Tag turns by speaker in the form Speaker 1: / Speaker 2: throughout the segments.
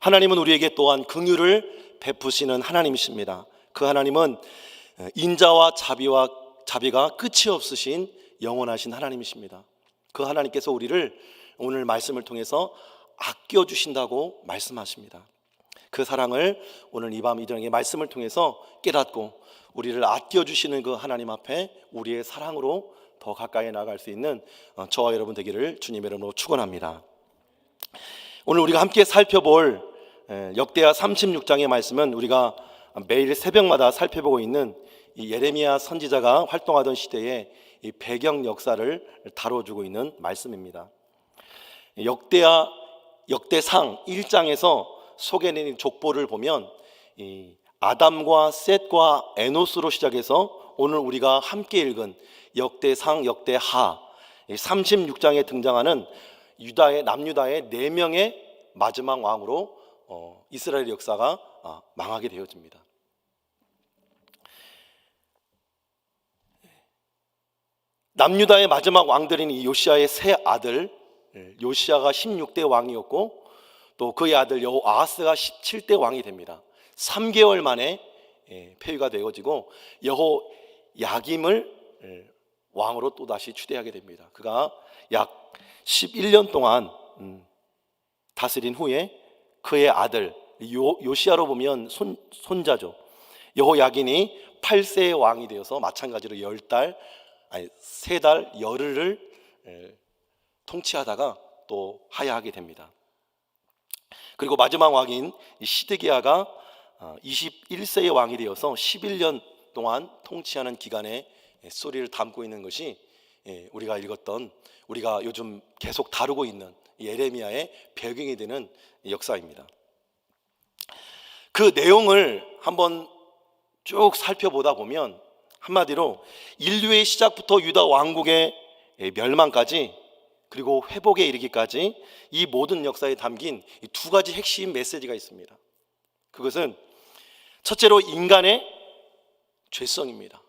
Speaker 1: 하나님은 우리에게 또한 긍휼을 베푸시는 하나님이십니다. 그 하나님은 인자와 자비가 끝이 없으신 영원하신 하나님이십니다. 그 하나님께서 우리를 오늘 말씀을 통해서 아껴주신다고 말씀하십니다. 그 사랑을 오늘 이 밤 이전의 말씀을 통해서 깨닫고 우리를 아껴주시는 그 하나님 앞에 우리의 사랑으로 더 가까이 나아갈 수 있는 저와 여러분 되기를 주님의 이름으로 축원합니다. 오늘 우리가 함께 살펴볼 역대하 36장의 말씀은 우리가 매일 새벽마다 살펴보고 있는 이 예레미야 선지자가 활동하던 시대의 이 배경 역사를 다뤄주고 있는 말씀입니다. 역대상 1장에서 소개된 족보를 보면 이 아담과 셋과 에노스로 시작해서 오늘 우리가 함께 읽은 역대상, 역대하 36장에 등장하는 남유다의 4명의 마지막 왕으로 이스라엘 역사가 망하게 되어집니다. 남유다의 마지막 왕들인 이 요시야의 세 아들, 요시야가 16대 왕이었고 또 그의 아들 여호아하스가 17대 왕이 됩니다. 3개월 만에 폐위가 되어지고 여호야김을 왕으로 또다시 추대하게 됩니다. 그가 약 11년 동안 다스린 후에 그의 아들 요시야로 보면 손자죠. 여호야긴이 8세의 왕이 되어서 마찬가지로 3달 열흘을 통치하다가 또 하야하게 됩니다. 그리고 마지막 왕인 시드기야가 21세의 왕이 되어서 11년 동안 통치하는 기간에 소리를 담고 있는 것이 우리가 읽었던, 우리가 요즘 계속 다루고 있는 예레미야의 배경이 되는 역사입니다. 그 내용을 한번 쭉 살펴보다 보면 한마디로 인류의 시작부터 유다 왕국의 멸망까지 그리고 회복에 이르기까지 이 모든 역사에 담긴 이 2가지 핵심 메시지가 있습니다. 그것은 첫째로 인간의 죄성입니다.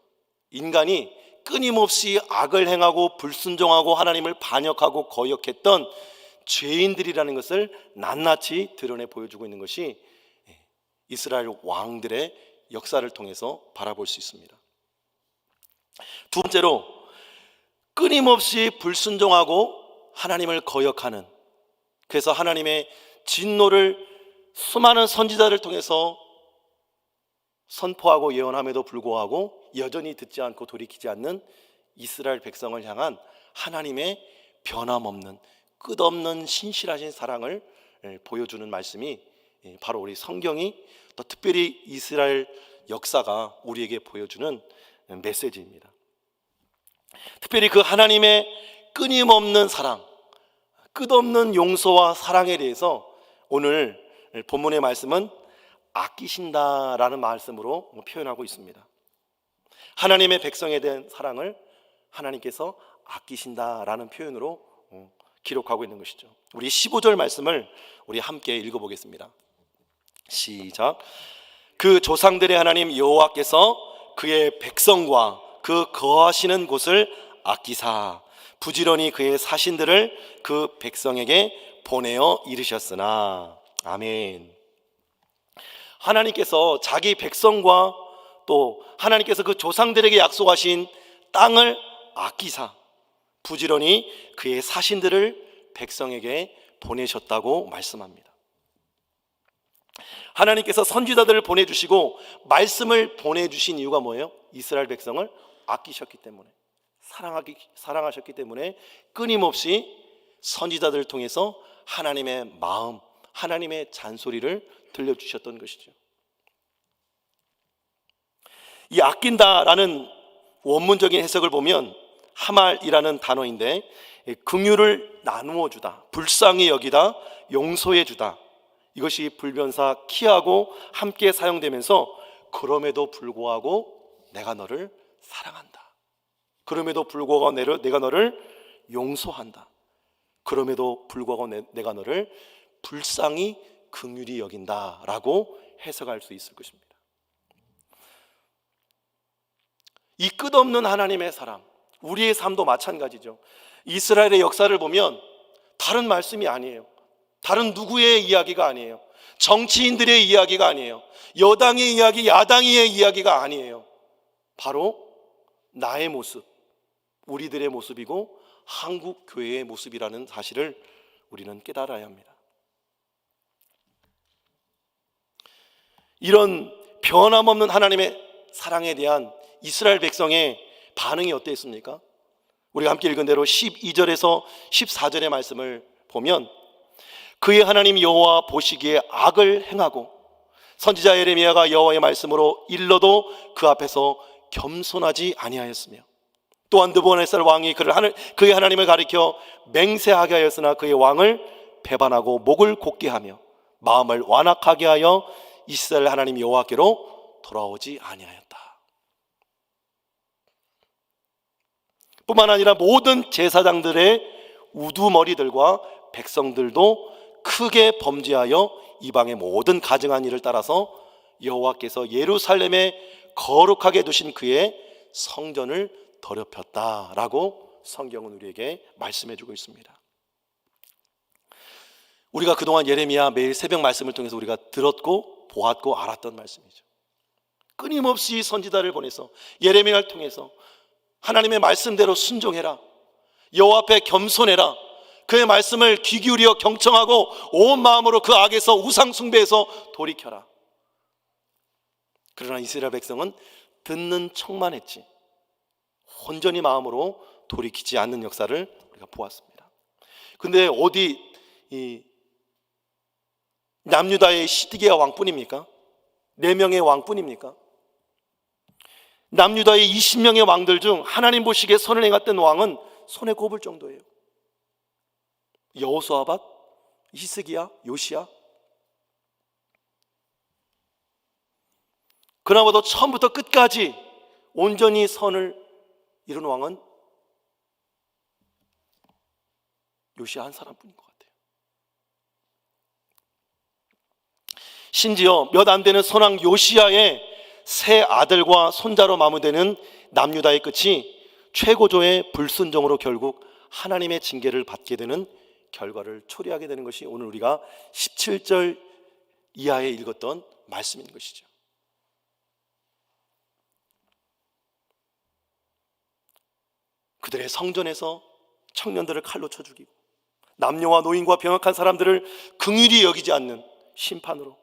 Speaker 1: 인간이 끊임없이 악을 행하고 불순종하고 하나님을 반역하고 거역했던 죄인들이라는 것을 낱낱이 드러내 보여주고 있는 것이 이스라엘 왕들의 역사를 통해서 바라볼 수 있습니다. 두 번째로 끊임없이 불순종하고 하나님을 거역하는, 그래서 하나님의 진노를 수많은 선지자를 통해서 선포하고 예언함에도 불구하고 여전히 듣지 않고 돌이키지 않는 이스라엘 백성을 향한 하나님의 변함없는 끝없는 신실하신 사랑을 보여주는 말씀이 바로 우리 성경이, 또 특별히 이스라엘 역사가 우리에게 보여주는 메시지입니다. 특별히 그 하나님의 끊임없는 사랑, 끝없는 용서와 사랑에 대해서 오늘 본문의 말씀은 아끼신다라는 말씀으로 표현하고 있습니다. 하나님의 백성에 대한 사랑을 하나님께서 아끼신다라는 표현으로 기록하고 있는 것이죠. 우리 15절 말씀을 우리 함께 읽어보겠습니다. 시작. 그 조상들의 하나님 여호와께서 그의 백성과 그 거하시는 곳을 아끼사 부지런히 그의 사신들을 그 백성에게 보내어 이르셨으나. 아멘. 하나님께서 자기 백성과 또 하나님께서 그 조상들에게 약속하신 땅을 아끼사 부지런히 그의 사신들을 백성에게 보내셨다고 말씀합니다. 하나님께서 선지자들을 보내주시고 말씀을 보내주신 이유가 뭐예요? 이스라엘 백성을 아끼셨기 때문에, 사랑하셨기 때문에 끊임없이 선지자들을 통해서 하나님의 마음, 하나님의 잔소리를 들려주셨던 것이죠. 이 아낀다라는 원문적인 해석을 보면 하말이라는 단어인데, 긍휼을 나누어 주다, 불쌍히 여기다, 용서해 주다, 이것이 불변사 키하고 함께 사용되면서 그럼에도 불구하고 내가 너를 사랑한다, 그럼에도 불구하고 내가 너를 용서한다, 그럼에도 불구하고 내가 너를 불쌍히 긍휼히 여긴다라고 해석할 수 있을 것입니다. 이 끝없는 하나님의 사랑, 우리의 삶도 마찬가지죠. 이스라엘의 역사를 보면 다른 말씀이 아니에요. 다른 누구의 이야기가 아니에요. 정치인들의 이야기가 아니에요. 여당의 이야기, 야당의 이야기가 아니에요. 바로 나의 모습, 우리들의 모습이고 한국 교회의 모습이라는 사실을 우리는 깨달아야 합니다. 이런 변함없는 하나님의 사랑에 대한 이스라엘 백성의 반응이 어땠습니까? 우리가 함께 읽은 대로 12절에서 14절의 말씀을 보면 그의 하나님 여호와 보시기에 악을 행하고 선지자 예레미야가 여호와의 말씀으로 일러도 그 앞에서 겸손하지 아니하였으며 또한 느부갓네살 왕이 그의 하나님을 가리켜 맹세하게 하였으나 그의 왕을 배반하고 목을 곧게 하며 마음을 완악하게 하여 이스라엘 하나님 여호와께로 돌아오지 아니하였다. 뿐만 아니라 모든 제사장들의 우두머리들과 백성들도 크게 범죄하여 이방의 모든 가증한 일을 따라서 여호와께서 예루살렘에 거룩하게 두신 그의 성전을 더럽혔다라고 성경은 우리에게 말씀해주고 있습니다. 우리가 그동안 예레미야 매일 새벽 말씀을 통해서 우리가 들었고 보았고 알았던 말씀이죠. 끊임없이 선지자를 보내서 예레미야를 통해서 하나님의 말씀대로 순종해라, 여호와 앞에 겸손해라, 그의 말씀을 귀 기울여 경청하고 온 마음으로 그 악에서 우상 숭배에서 돌이켜라. 그러나 이스라엘 백성은 듣는 척만 했지 온전히 마음으로 돌이키지 않는 역사를 우리가 보았습니다. 근데 어디 이 남유다의 시드기야 왕뿐입니까? 4명의 왕뿐입니까? 남유다의 20명의 왕들 중 하나님 보시기에 선을 행했던 왕은 손에 꼽을 정도예요. 여호수아밧, 히스기야, 요시야. 그나마도 처음부터 끝까지 온전히 선을 이룬 왕은 요시야 한 사람뿐인 것 같아요. 심지어 몇 안 되는 선왕 요시야의 세 아들과 손자로 마무되는 남유다의 끝이 최고조의 불순종으로 결국 하나님의 징계를 받게 되는 결과를 초래하게 되는 것이 오늘 우리가 17절 이하에 읽었던 말씀인 것이죠. 그들의 성전에서 청년들을 칼로 쳐 죽이고 남녀와 노인과 병약한 사람들을 긍휼히 여기지 않는 심판으로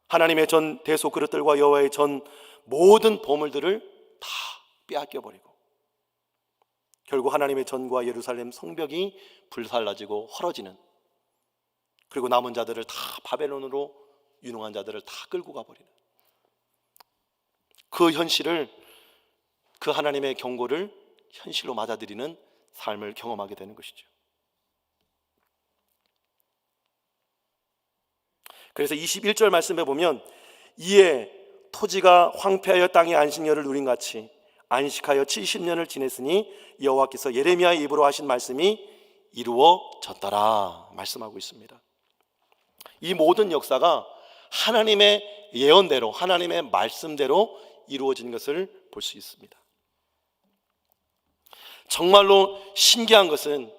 Speaker 1: 하나님의 전 대속 그릇들과 여호와의 전 모든 보물들을 다 빼앗겨 버리고 결국 하나님의 전과 예루살렘 성벽이 불살라지고 헐어지는, 그리고 남은 자들을 다 바벨론으로 유능한 자들을 다 끌고 가버리는 그 현실을, 그 하나님의 경고를 현실로 맞아들이는 삶을 경험하게 되는 것이죠. 그래서 21절 말씀에 보면 이에 토지가 황폐하여 땅의 안식년을 누린 같이 안식하여 70년을 지냈으니 여호와께서 예레미야의 입으로 하신 말씀이 이루어졌더라 말씀하고 있습니다. 이 모든 역사가 하나님의 예언대로, 하나님의 말씀대로 이루어진 것을 볼 수 있습니다. 정말로 신기한 것은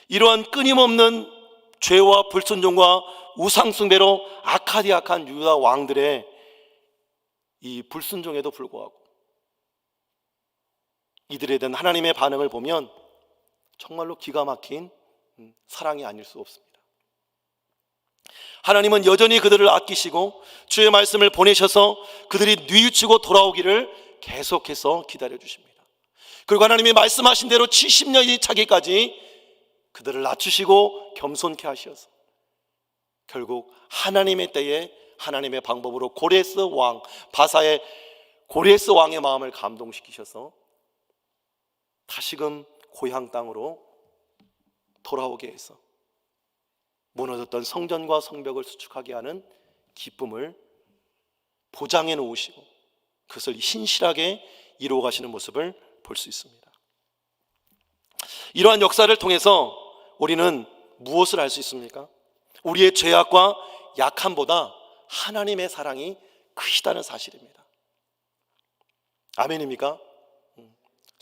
Speaker 1: 이러한 끊임없는 죄와 불순종과 우상숭배로 악하디악한 유다 왕들의 이 불순종에도 불구하고 이들에 대한 하나님의 반응을 보면 정말로 기가 막힌 사랑이 아닐 수 없습니다. 하나님은 여전히 그들을 아끼시고 주의 말씀을 보내셔서 그들이 뉘우치고 돌아오기를 계속해서 기다려 주십니다. 그리고 하나님이 말씀하신 대로 70년이 차기까지 그들을 낮추시고 겸손케 하셔서 결국 하나님의 때에 하나님의 방법으로 고레스 왕, 바사의 고레스 왕의 마음을 감동시키셔서 다시금 고향 땅으로 돌아오게 해서 무너졌던 성전과 성벽을 수축하게 하는 기쁨을 보장해 놓으시고 그것을 신실하게 이루어 가시는 모습을 볼 수 있습니다. 이러한 역사를 통해서 우리는 무엇을 알 수 있습니까? 우리의 죄악과 약함보다 하나님의 사랑이 크시다는 사실입니다. 아멘입니까?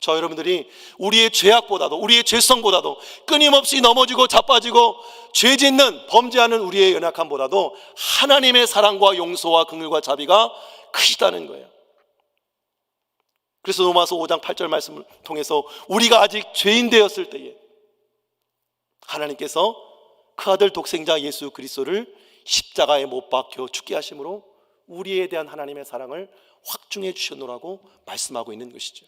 Speaker 1: 저 여러분들이 우리의 죄악보다도, 우리의 죄성보다도, 끊임없이 넘어지고 자빠지고 죄 짓는, 범죄하는 우리의 연약함보다도 하나님의 사랑과 용서와 긍휼과 자비가 크시다는 거예요. 그래서 로마서 5장 8절 말씀을 통해서 우리가 아직 죄인 되었을 때에 하나님께서 그 아들 독생자 예수 그리스도를 십자가에 못 박혀 죽게 하심으로 우리에 대한 하나님의 사랑을 확증해 주셨노라고 말씀하고 있는 것이죠.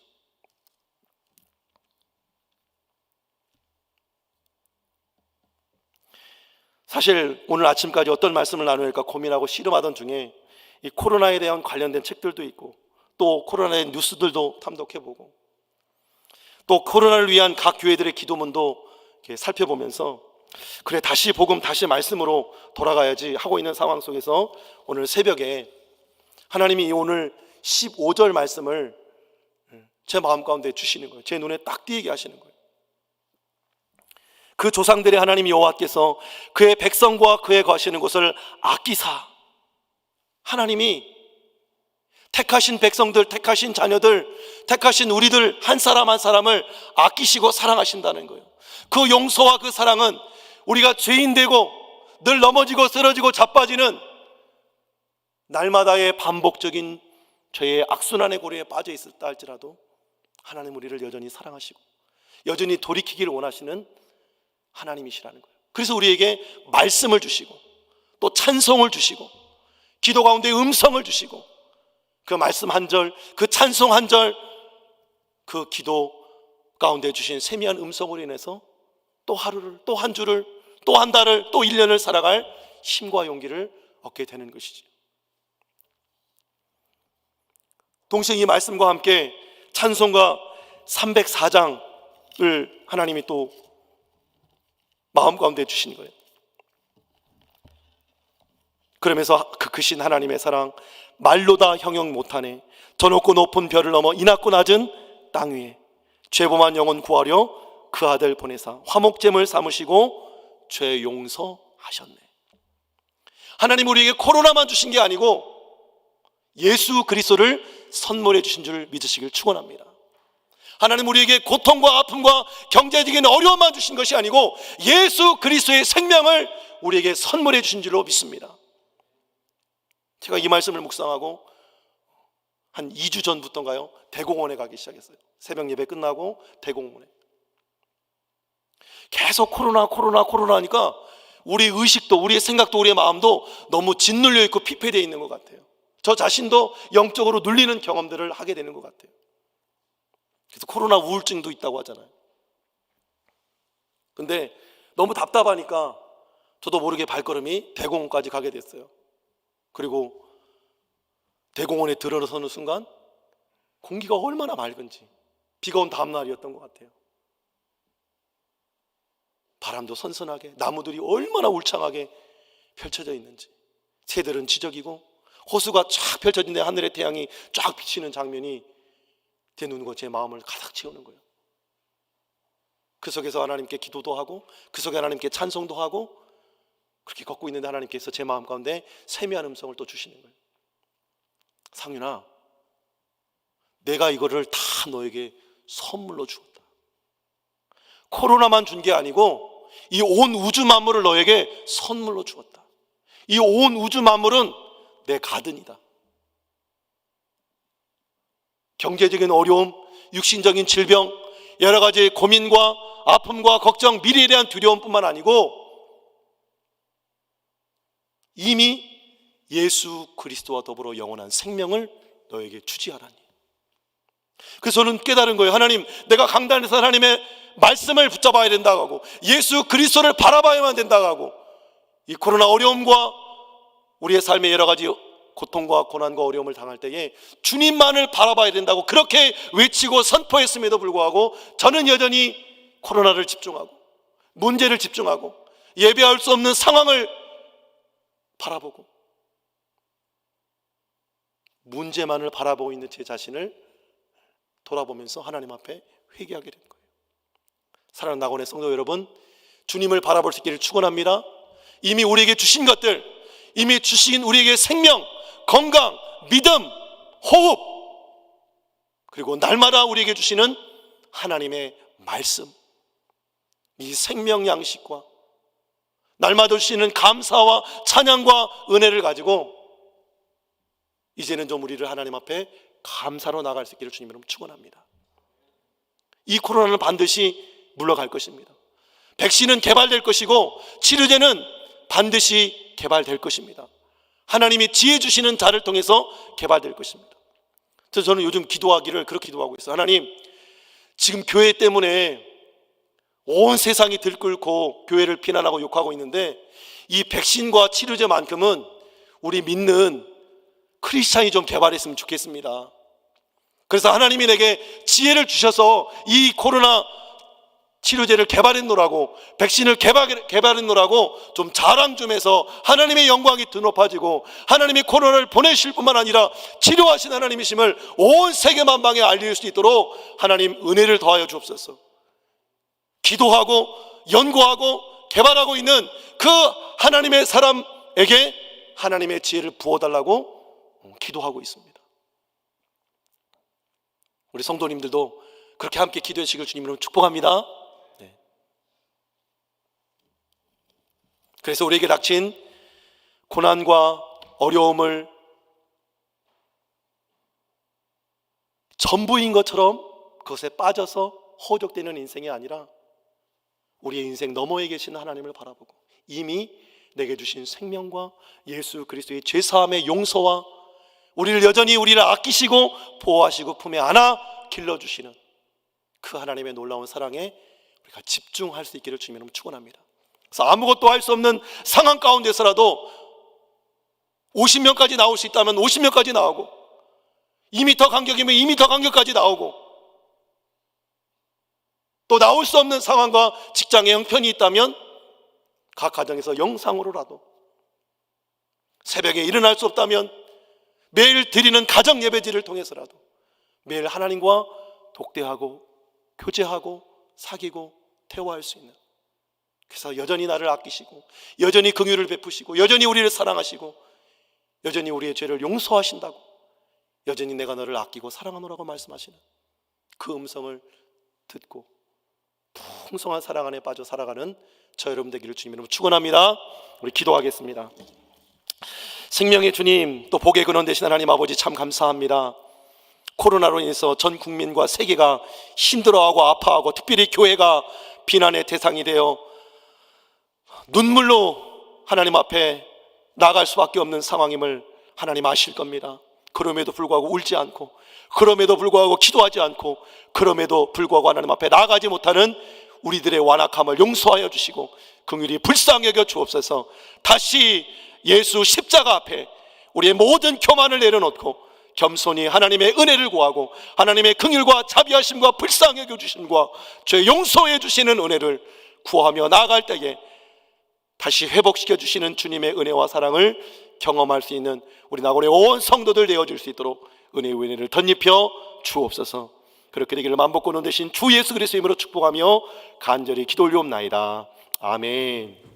Speaker 1: 사실 오늘 아침까지 어떤 말씀을 나누어야 할까 고민하고 씨름하던 중에 이 코로나에 대한 관련된 책들도 있고, 또 코로나의 뉴스들도 탐독해보고, 또 코로나를 위한 각 교회들의 기도문도 이렇게 살펴보면서 그래, 다시 복음, 다시 말씀으로 돌아가야지 하고 있는 상황 속에서 오늘 새벽에 하나님이 오늘 15절 말씀을 제 마음 가운데 주시는 거예요. 제 눈에 딱 띄게 하시는 거예요. 그 조상들의 하나님 여호와께서 그의 백성과 그의 거하시는 곳을 아끼사, 하나님이 택하신 백성들, 택하신 자녀들, 택하신 우리들 한 사람 한 사람을 아끼시고 사랑하신다는 거예요. 그 용서와 그 사랑은 우리가 죄인 되고 늘 넘어지고 쓰러지고 자빠지는 날마다의 반복적인 죄의 악순환의 고리에 빠져 있었다 할지라도 하나님 우리를 여전히 사랑하시고 여전히 돌이키기를 원하시는 하나님이시라는 거예요. 그래서 우리에게 말씀을 주시고 또 찬송을 주시고 기도 가운데 음성을 주시고 그 말씀 한 절, 그 찬송 한 절, 그 기도 가운데 주신 세미한 음성으로 인해서 또 하루를, 또 한 주를, 또 한 달을, 또 1년을 살아갈 힘과 용기를 얻게 되는 것이지. 동시에 이 말씀과 함께 찬송가 304장을 하나님이 또 마음 가운데 주신 거예요. 그러면서 그 크신 하나님의 사랑 말로 다 형용 못하네. 저 높고 높은 별을 넘어 이 낮고 낮은 땅 위에 죄범한 영혼 구하려 그 아들 보내사 화목제물 삼으시고 죄 용서하셨네. 하나님 우리에게 코로나만 주신 게 아니고 예수 그리스도를 선물해 주신 줄 믿으시길 축원합니다. 하나님 우리에게 고통과 아픔과 경제적인 어려움만 주신 것이 아니고 예수 그리스도의 생명을 우리에게 선물해 주신 줄로 믿습니다. 제가 이 말씀을 묵상하고 한 2주 전부터인가요? 대공원에 가기 시작했어요. 새벽 예배 끝나고 대공원에 계속 코로나 하니까 우리의 의식도, 우리의 생각도, 우리의 마음도 너무 짓눌려 있고 피폐되어 있는 것 같아요. 저 자신도 영적으로 눌리는 경험들을 하게 되는 것 같아요. 그래서 코로나 우울증도 있다고 하잖아요. 근데 너무 답답하니까 저도 모르게 발걸음이 대공원까지 가게 됐어요. 그리고 대공원에 들어서는 순간 공기가 얼마나 맑은지, 비가 온 다음 날이었던 것 같아요. 바람도 선선하게, 나무들이 얼마나 울창하게 펼쳐져 있는지, 새들은 지저귀고 호수가 쫙 펼쳐진 데 하늘의 태양이 쫙 비치는 장면이 제 눈과 제 마음을 가득 채우는 거예요. 그 속에서 하나님께 기도도 하고 그 속에 하나님께 찬송도 하고 그렇게 걷고 있는데 하나님께서 제 마음 가운데 세미한 음성을 또 주시는 거예요. 상윤아, 내가 이거를 다 너에게 선물로 주었다. 코로나만 준 게 아니고 이 온 우주 만물을 너에게 선물로 주었다. 이 온 우주 만물은 내 가든이다. 경제적인 어려움, 육신적인 질병, 여러 가지 고민과 아픔과 걱정, 미래에 대한 두려움뿐만 아니고 이미 예수 그리스도와 더불어 영원한 생명을 너에게 주지하라니. 그래서 저는 깨달은 거예요. 하나님, 내가 강단에서 하나님의 말씀을 붙잡아야 된다고 하고 예수 그리스도를 바라봐야만 된다고 하고 이 코로나 어려움과 우리의 삶의 여러 가지 고통과 고난과 어려움을 당할 때에 주님만을 바라봐야 된다고 그렇게 외치고 선포했음에도 불구하고 저는 여전히 코로나를 집중하고 문제를 집중하고 예배할 수 없는 상황을 바라보고 문제만을 바라보고 있는 제 자신을 돌아보면서 하나님 앞에 회개하게 된 거예요. 사랑하는 낙원의 성도 여러분, 주님을 바라볼 수 있기를 축원합니다. 이미 우리에게 주신 것들, 이미 주신 우리에게 생명, 건강, 믿음, 호흡, 그리고 날마다 우리에게 주시는 하나님의 말씀, 이 생명 양식과 날마다 주시는 감사와 찬양과 은혜를 가지고 이제는 좀 우리를 하나님 앞에 감사로 나갈 수 있기를 주님 이름으로 축원합니다. 이 코로나는 반드시 물러갈 것입니다. 백신은 개발될 것이고 치료제는 반드시 개발될 것입니다. 하나님이 지혜 주시는 자를 통해서 개발될 것입니다. 그래서 저는 요즘 기도하기를 그렇게 기도하고 있어요. 하나님, 지금 교회 때문에 온 세상이 들끓고 교회를 비난하고 욕하고 있는데 이 백신과 치료제만큼은 우리 믿는 크리스찬이 좀 개발했으면 좋겠습니다. 그래서 하나님이 내게 지혜를 주셔서 이 코로나 치료제를 개발했노라고, 백신을 개발했노라고 좀 자랑 좀 해서 하나님의 영광이 더 높아지고 하나님이 코로나를 보내실 뿐만 아니라 치료하신 하나님이심을 온 세계 만방에 알릴 수 있도록 하나님 은혜를 더하여 주옵소서. 기도하고 연구하고 개발하고 있는 그 하나님의 사람에게 하나님의 지혜를 부어달라고 기도하고 있습니다. 우리 성도님들도 그렇게 함께 기도해 주시길 주님으로 축복합니다. 네. 그래서 우리에게 닥친 고난과 어려움을 전부인 것처럼 그것에 빠져서 허덕대는 인생이 아니라 우리의 인생 너머에 계신 하나님을 바라보고 이미 내게 주신 생명과 예수 그리스도의 죄사함의 용서와 우리를 아끼시고 보호하시고 품에 안아 길러주시는 그 하나님의 놀라운 사랑에 우리가 집중할 수 있기를 주님으로 축원합니다. 그래서 아무것도 할 수 없는 상황 가운데서라도 50명까지 나올 수 있다면 50명까지 나오고 2m 간격이면 2m 간격까지 나오고 또 나올 수 없는 상황과 직장에 형편이 있다면 각 가정에서 영상으로라도 새벽에 일어날 수 없다면 매일 드리는 가정 예배지를 통해서라도 매일 하나님과 독대하고 교제하고 사귀고 대화할 수 있는, 그래서 여전히 나를 아끼시고 여전히 긍휼을 베푸시고 여전히 우리를 사랑하시고 여전히 우리의 죄를 용서하신다고 여전히 내가 너를 아끼고 사랑하노라고 말씀하시는 그 음성을 듣고 풍성한 사랑 안에 빠져 살아가는 저 여러분 되기를 주님 이름으로 축원합니다. 우리 기도하겠습니다. 생명의 주님, 또 복의 근원 되신 하나님 아버지 참 감사합니다. 코로나로 인해서 전 국민과 세계가 힘들어하고 아파하고 특별히 교회가 비난의 대상이 되어 눈물로 하나님 앞에 나갈 수밖에 없는 상황임을 하나님 아실 겁니다. 그럼에도 불구하고 울지 않고, 그럼에도 불구하고 기도하지 않고, 그럼에도 불구하고 하나님 앞에 나가지 못하는 우리들의 완악함을 용서하여 주시고 긍휼히 불쌍히 여겨 주옵소서. 다시 예수 십자가 앞에 우리의 모든 교만을 내려놓고 겸손히 하나님의 은혜를 구하고 하나님의 긍휼과 자비하심과 불쌍히 여겨 주심과 죄 용서해 주시는 은혜를 구하며 나아갈 때에 다시 회복시켜 주시는 주님의 은혜와 사랑을 경험할 수 있는 우리 나골의 온 성도들 되어줄 수 있도록 은혜의 은혜를 덧입혀 주옵소서. 그렇게 되기를 만복권원 되신 주 예수 그리스도의 이름으로 축복하며 간절히 기도 올리옵나이다. 아멘.